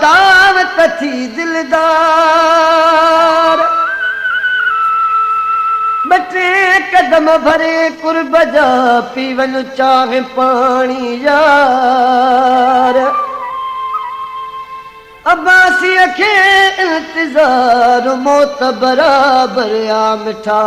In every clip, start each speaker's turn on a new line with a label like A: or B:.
A: दावत थी दिलदार बटे कदम भरे कुर्ब जा पीवन चाहे पानी यार अब्बासी के इंतजार मौत बराबर आ मिठा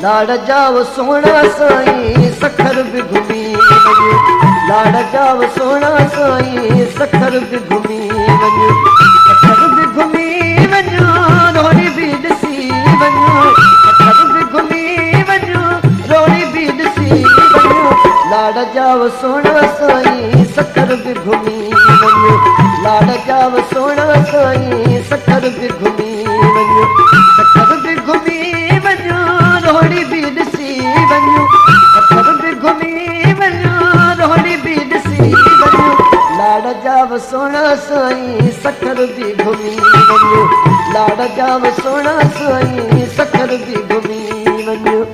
A: लाड़ जाव सोना साईं सखर भी घुमी वञो लाड़ जाव सोना साईं सखर भी घुमी वञो सखर भी घुमी वञो रोड़ी भी ॾिसी वञो सखर भी घुमी वञो रोड़ी भी ॾिसी वञो लाड़ जाव सोना साईं सखर भी घुमी वञो लाड़ जाव सोना साईं सखर भी घुमी वञो सखर भी घुमी वञो रोड़ी भी ॾिसी वञो सखर भी घुमी वञो रोड़ी भी ॾिसी वञो लाड़ जाव सोना साईं सखर भी घुमी वञो लाड़ जाव सोना साईं सखर भी घुमी वञो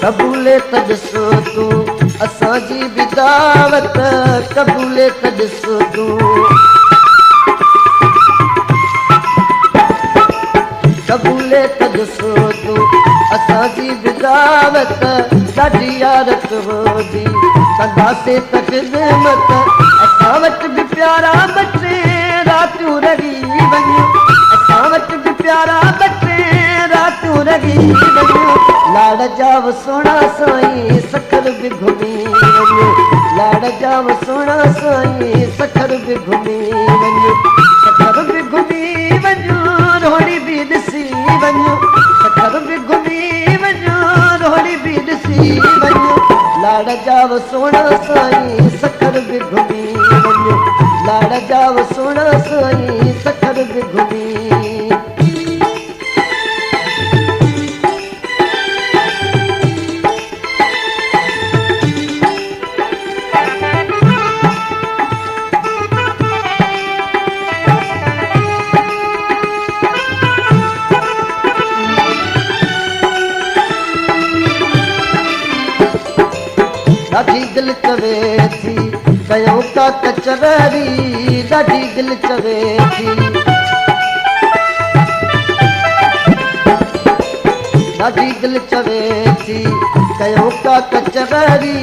A: कबूले तॾिसो तूं असांजी बि दावत कबूले तॾिसो तूं कबूले तॾिसो तूं असांजी बि दावत ॾाढी यारत होंदी कंदासीं त ख़िदमत असां वटि बि प्यारा ॿ टे रातियूं रही वञो असां वटि बि प्यारा ॿ टे रातियूं रही वञो लाड़ जाव सोना साईं सखर भी घुमी वञो लाड़ जाव सोना साईं सखर भी घुमी वञो सखर भी घुमी वञो रोड़ी भी ॾिसी वञो सखर भी घुमी वञो रोड़ी भी ॾिसी वञो लाड़ जाव सोना साईं सखर भी घुमी वञो लाड़ जाव सोना साईं सखर भी घुमी ॾाढी दिल चवे थी कयूं का कचहरी ॾाढी दिल चवे थी ॾाढी दिल चवे थी कयूं का कचहरी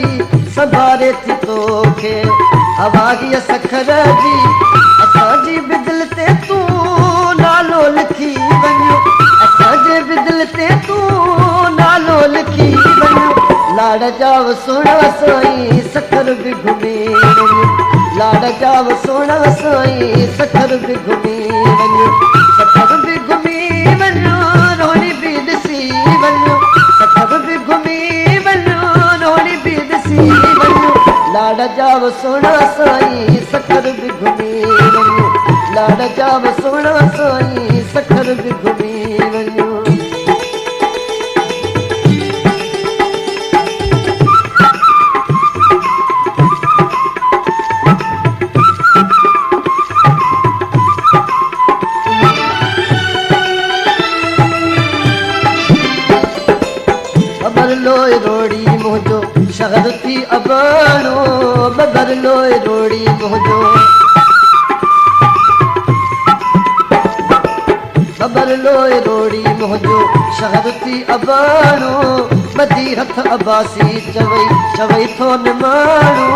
A: संभारे थी तोखे हवारीअ सखर जी असांजी बि दिल ते तूं नालो लिखी वञो असांजे बि दिल ते तूं नालो लिखी वञो लाड़ जाव सोना साईं सखर भी घुमी वञो लाड़ जाव सोना साईं सखर भी घुमी वञो सखर भी घुमी वञो रोड़ी भी ॾिसी वञो सखर भी घुमी वञो रोड़ी भी ॾिसी वञो लाड़ जाव सोना साईं सखर भी घुमी वञो लाड़ जाव सोना साईं सखर भी घुमी वञो लोए रोड़ी मोजो शहर थी अबाणो बगर लोए रोड़ी मोजो बबर लोए रोड़ी मोजो शहर थी अबाणो बदी हथ अबासी चवई थो निमाणो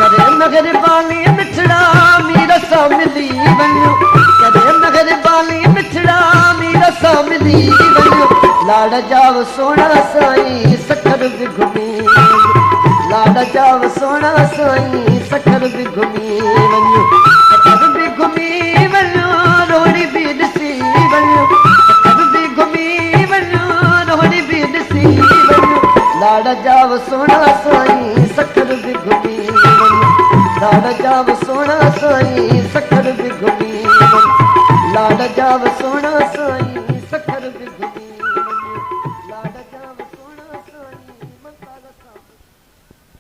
A: करे मेहरबानी मिठड़ा मीर सां मिली वञो करे मेहरबानी मिठड़ा मीर सां मिली वञो लाड़ जाव सोना साईं सखर भी घुमी लाड़ जाव सोना साईं सखर भी घुमी वञो सखर भी घुमी वञो रोड़ी भी ॾिसी वञो सखर भी घुमी वञो रोड़ी भी ॾिसी वञो लाड़ जाव सोना साईं सखर भी घुमी वञो लाड़ जाव सोना साईं सखर बि घुमी वञ लाड़ जाव